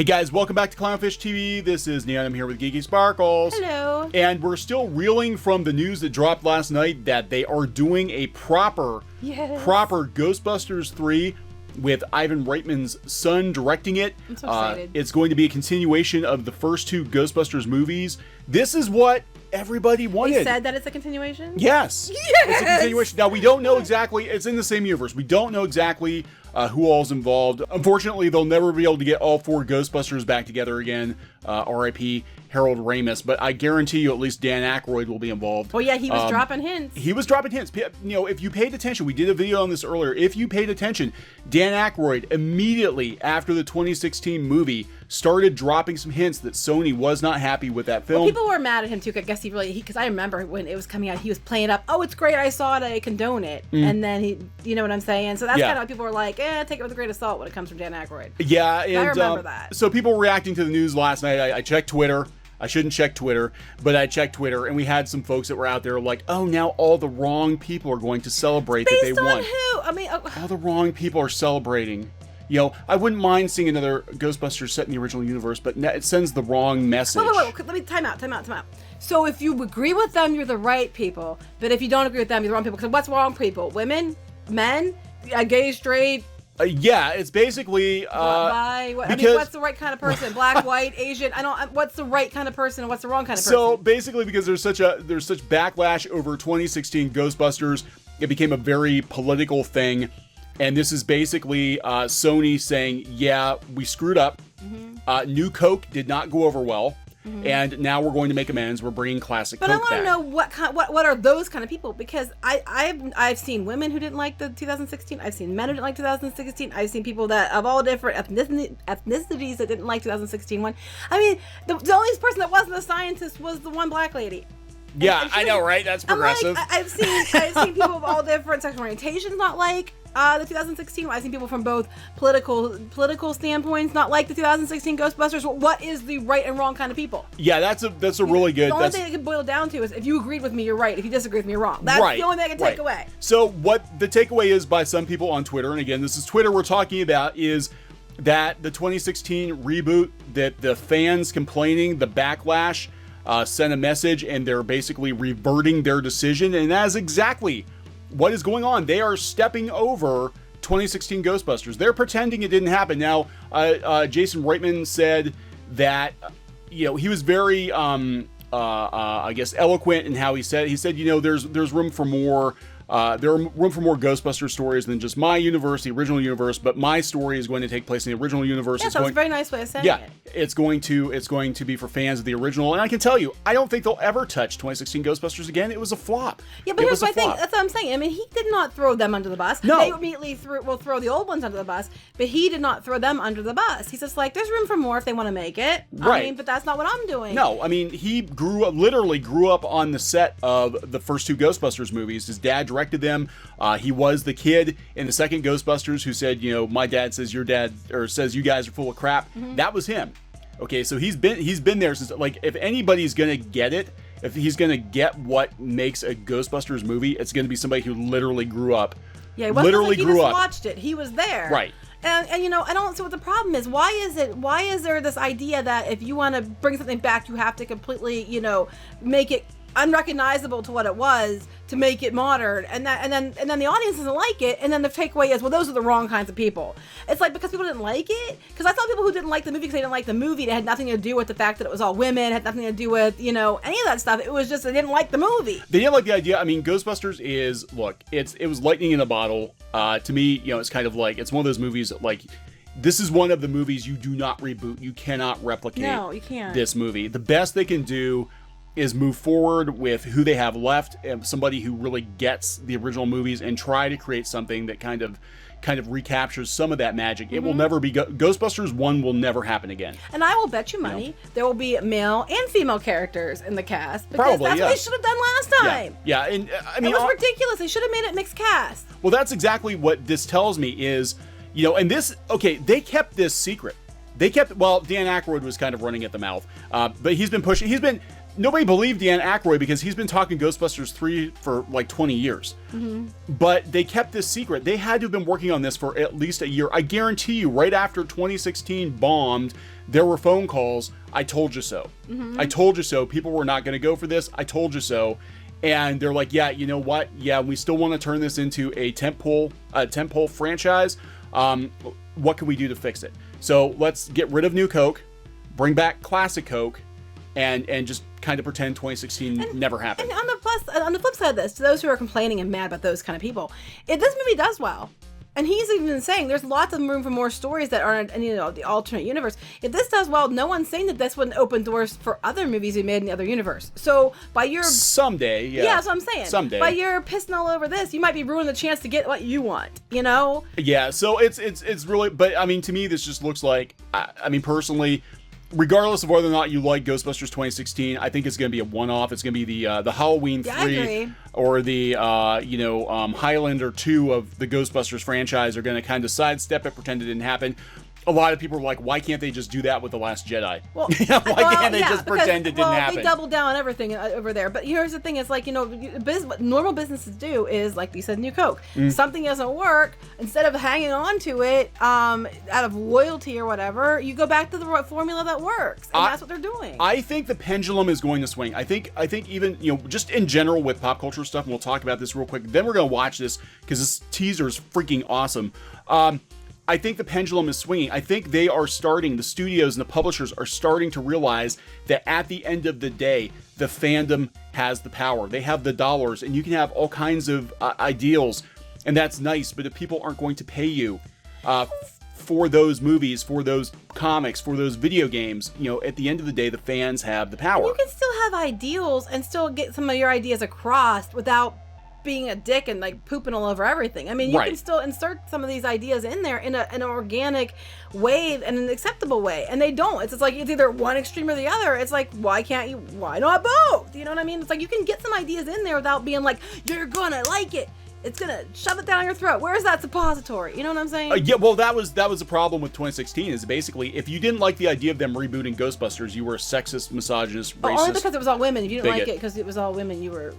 Hey guys, welcome back to Clownfish TV. This is Neon. I'm here with Geeky Sparkles. Hello. And we're still reeling from the news that dropped last night that they are doing a proper Ghostbusters 3 with Ivan Reitman's son directing it. I'm so excited. It's going to be a continuation of the first two Ghostbusters movies. This is what everybody wanted. They said that it's a continuation? Yes. It's a continuation. Now, we don't know exactly. It's in the same universe. We don't know exactly who all's involved. Unfortunately, they'll never be able to get all four Ghostbusters back together again. R.I.P. Harold Ramis. But I guarantee you at least Dan Aykroyd will be involved. Well, yeah, he was dropping hints. He was dropping hints. You know, if you paid attention, we did a video on this earlier. If you paid attention, Dan Aykroyd immediately after the 2016 movie started dropping some hints that Sony was not happy with that film. Well, people were mad at him too. I guess because I remember when it was coming out, he was playing up. Oh, it's great. I saw it. I condone it. And then he, you know what I'm saying? So that's kind of why people were like, take it with a grain of salt when it comes from Dan Aykroyd. Yeah, and I remember that. So people were reacting to the news last night. I checked Twitter. I shouldn't check Twitter, but I checked Twitter, and we had some folks that were out there like, oh, now all the wrong people are going to celebrate that they won. Based on who? I mean, all the wrong people are celebrating. You know, I wouldn't mind seeing another Ghostbusters set in the original universe, but it sends the wrong message. Wait. Let me time out. So if you agree with them, you're the right people. But if you don't agree with them, you're the wrong people. Because what's wrong people? Women? Men? Gay, straight? Yeah, it's basically I mean, what's the right kind of person? Black, white, Asian? What's the right kind of person and what's the wrong kind of person? So basically, because there's such backlash over 2016 Ghostbusters, it became a very political thing, and this is basically Sony saying, yeah, we screwed up. New Coke did not go over well. And now we're going to make amends. We're bringing classic Coke back. But I want to know what are those kind of people? Because I've seen women who didn't like the 2016. I've seen men who didn't like 2016. I've seen people that of all different ethnicities that didn't like 2016 one. I mean, the only person that wasn't a scientist was the one black lady. Yeah, I know, right? That's progressive. I've seen people of all different sexual orientations not like the 2016. I've seen people from both political standpoints not like the 2016 Ghostbusters. What is the right and wrong kind of people? Yeah, that's a really good. The only thing it can boil down to is if you agreed with me, you're right. If you disagree with me, you're wrong. That's the only thing I can take away. So what the takeaway is by some people on Twitter, and again, this is Twitter we're talking about, is that the 2016 reboot, that the fans complaining, the backlash, sent a message, and they're basically reverting their decision, and that is exactly what is going on. They are stepping over 2016 Ghostbusters. They're pretending it didn't happen. Now, Jason Reitman said that, you know, he was very, I guess, eloquent in how he said, you know, there's room for more. There are room for more Ghostbuster stories than just my universe, the original universe, but my story is going to take place in the original universe. Yeah, that was a very nice way of saying it. It's going to be for fans of the original, and I can tell you, I don't think they'll ever touch 2016 Ghostbusters again. It was a flop. Yeah, but here's my thing. That's what I'm saying. I mean, he did not throw them under the bus. No. They immediately will throw the old ones under the bus, but he did not throw them under the bus. He's just like, there's room for more if they want to make it. Right. I mean, but that's not what I'm doing. No, I mean, he literally grew up on the set of the first two Ghostbusters movies. His dad directed them. He was the kid in the second Ghostbusters who said, you know, my dad says your dad, or says you guys are full of crap. That was him. Okay, so he's been there since, like, if anybody's gonna get it, if he's gonna get what makes a Ghostbusters movie, it's gonna be somebody who literally grew up. Yeah, he wasn't like he just watched it. He was there. Right. And you know, I don't see what the problem is. Why is there this idea that if you want to bring something back, you have to completely, you know, make it unrecognizable to what it was to make it modern, and then the audience doesn't like it, and then the takeaway is, well, those are the wrong kinds of people. It's like, because people didn't like it, because I saw people who didn't like the movie because they didn't like the movie. It had nothing to do with the fact that it was all women. It had nothing to do with, you know, any of that stuff. It was just they didn't like the movie. They didn't like the idea. I mean, Ghostbusters is, look, it was lightning in a bottle. To me, you know, it's kind of like, it's one of those movies that, like, this is one of the movies you do not reboot. You cannot replicate. No, you can't. This movie. The best they can do is move forward with who they have left, and somebody who really gets the original movies, and try to create something that kind of recaptures some of that magic. It will never be Ghostbusters 1 will never happen again. And I will bet you money there will be male and female characters in the cast, because probably, that's what they should have done last time. Yeah, and I mean, it was ridiculous. They should have made it mixed cast. Well, that's exactly what this tells me is, you know, and this, okay, they kept this secret. Dan Aykroyd was kind of running at the mouth, but he's been pushing. nobody believed Dan Aykroyd because he's been talking Ghostbusters 3 for like 20 years. But they kept this secret. They had to have been working on this for at least a year. I guarantee you, right after 2016 bombed, there were phone calls. I told you so. I told you so. People were not going to go for this. I told you so. And they're like, yeah, you know what? Yeah, we still want to turn this into a tentpole franchise. What can we do to fix it? So let's get rid of New Coke, bring back classic Coke, and just kind of pretend 2016 never happened. And on the flip side of this, to those who are complaining and mad about those kind of people, if this movie does well, and he's even saying there's lots of room for more stories that aren't, the alternate universe. If this does well, no one's saying that this wouldn't open doors for other movies we made in the other universe. So by your someday, yeah, that's what I'm saying. Someday, by your pissing all over this, you might be ruining the chance to get what you want. Yeah. So it's really, but I mean, to me, this just looks like, I mean, personally, regardless of whether or not you like Ghostbusters 2016, I think it's going to be a one-off. It's going to be the Halloween 3 or the Highlander 2 of the Ghostbusters franchise are going to kind of sidestep it, pretend it didn't happen. A lot of people are like, why can't they just do that with The Last Jedi? Well, why can't they just pretend it didn't happen? They double down on everything over there. But here's the thing: it's like what normal businesses do is, like you said, New Coke. Something doesn't work. Instead of hanging on to it out of loyalty or whatever, you go back to the formula that works, and that's what they're doing. I think the pendulum is going to swing. I think even just in general with pop culture stuff, and we'll talk about this real quick. Then we're going to watch this because this teaser is freaking awesome. I think the pendulum is swinging. I think the studios and the publishers are starting to realize that at the end of the day, the fandom has the power. They have the dollars, and you can have all kinds of ideals, and that's nice. But if people aren't going to pay you for those movies, for those comics, for those video games, at the end of the day, the fans have the power. You can still have ideals and still get some of your ideas across without being a dick and like pooping all over everything. I mean, you can still insert some of these ideas in there in an organic way and an acceptable way, and they don't. It's like it's either one extreme or the other. It's like, why not both? You know what I mean? It's like you can get some ideas in there without being like, you're gonna like it. It's gonna shove it down your throat. Where's that suppository? You know what I'm saying? Yeah, well, that was the problem with 2016. Is basically if you didn't like the idea of them rebooting Ghostbusters, you were a sexist, misogynist, racist. Only because it was all women. If you didn't like it because it was all women, you were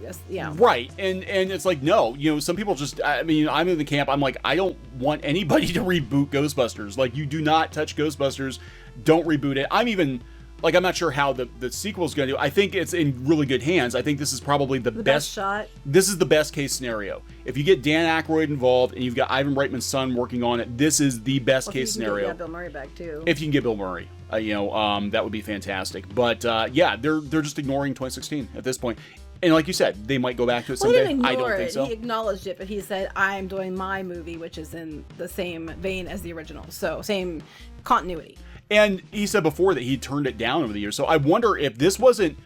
right. And it's like no, some people just. I mean, I'm in the camp. I'm like, I don't want anybody to reboot Ghostbusters. Like, you do not touch Ghostbusters. Don't reboot it. I'm not sure how the sequel is going to do. I think it's in really good hands. I think this is probably the best shot. This is the best case scenario. If you get Dan Aykroyd involved and you've got Ivan Reitman's son working on it, this is the best case scenario. If you can get Bill Murray back too. If you can get Bill Murray, that would be fantastic. But they're just ignoring 2016 at this point. And like you said, they might go back to it someday. I don't think so. He acknowledged it, but he said, "I'm doing my movie, which is in the same vein as the original, so same continuity." And he said before that he turned it down over the years. So I wonder if this wasn't...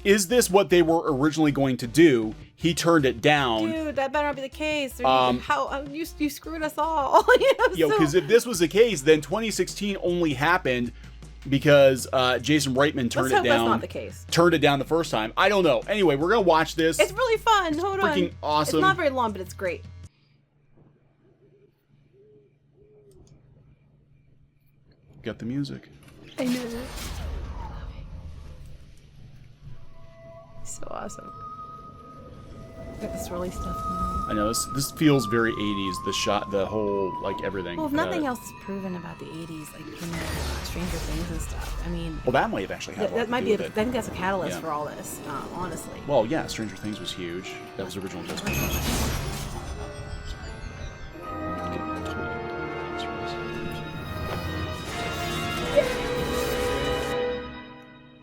Is this what they were originally going to do? He turned it down. Dude, that better not be the case. You screwed us all. Because if this was the case, then 2016 only happened because Jason Reitman turned it down. That's not the case. Turned it down the first time. I don't know. Anyway, we're going to watch this. It's really fun. Hold on. Freaking awesome. It's not very long, but it's great. Got the music. I knew it. So awesome. Got this really stuff. I know this feels very 80s. The shot, the whole everything. Well, if nothing else is proven about the 80s, Stranger Things and stuff. I mean, well, that might have actually had. That might be. I think that's a catalyst for all this. Honestly. Well, yeah, Stranger Things was huge. That was original Ghostbusters.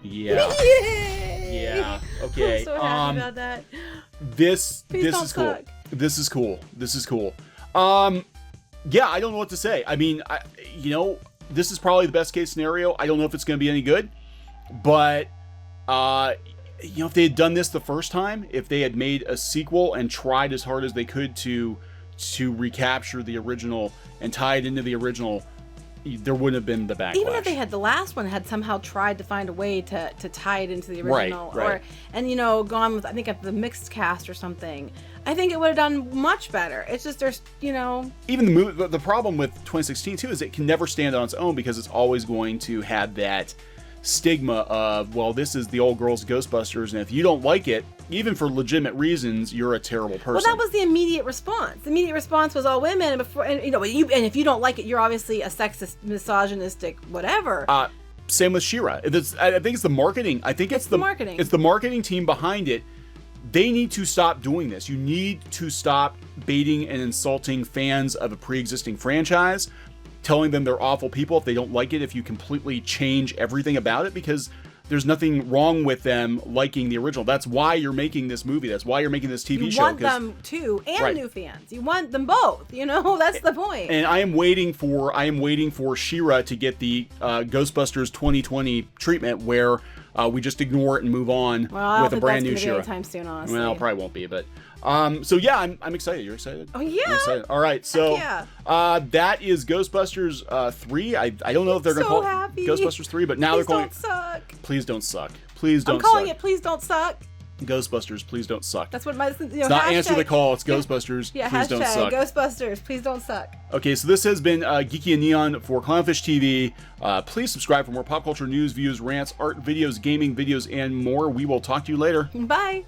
Yeah. Yay! Yeah. Okay. I'm so happy about that. This is cool. This is cool. This is cool. Yeah, I don't know what to say. I mean, this is probably the best case scenario. I don't know if it's going to be any good, but if they had done this the first time, if they had made a sequel and tried as hard as they could to recapture the original and tie it into the original, there wouldn't have been the backlash. Even if they had the last one had somehow tried to find a way to tie it into the original, right. Gone with, I think, the mixed cast or something, I think it would have done much better. It's just there's even the movie. The problem with 2016 too is it can never stand on its own because it's always going to have that stigma of, well, this is the old girls Ghostbusters, and if you don't like it, even for legitimate reasons, you're a terrible person. Well, that was the immediate response. The immediate response was all women, and before, and if you don't like it, you're obviously a sexist, misogynistic, whatever. Same with She-Ra. I think it's the marketing. I think it's the marketing. It's the marketing team behind it. They need to stop doing this. You need to stop baiting and insulting fans of a pre-existing franchise, telling them they're awful people if they don't like it, if you completely change everything about it, because there's nothing wrong with them liking the original. That's why you're making this movie. That's why you're making this TV show. You want them to, and new fans. You want them both. That's the point. And I am waiting for She-Ra to get the Ghostbusters 2020 treatment, where we just ignore it and move on with a brand new She-Ra. Anytime soon, honestly. Well, probably won't be, but. So yeah, I'm excited. You're excited? Oh yeah. I'm excited. All right, so that is Ghostbusters 3. I don't know if they're gonna call it Ghostbusters 3, but now they're calling it. Please don't suck. Please don't suck. I'm calling it Please Don't Suck. Ghostbusters, please don't suck. That's what my it's not answer the call. It's Ghostbusters. Yeah, please don't suck. Ghostbusters, please don't suck. Okay, so this has been Geeky and Neon for Clownfish TV. Please subscribe for more pop culture news, views, rants, art, videos, gaming videos, and more. We will talk to you later. Bye.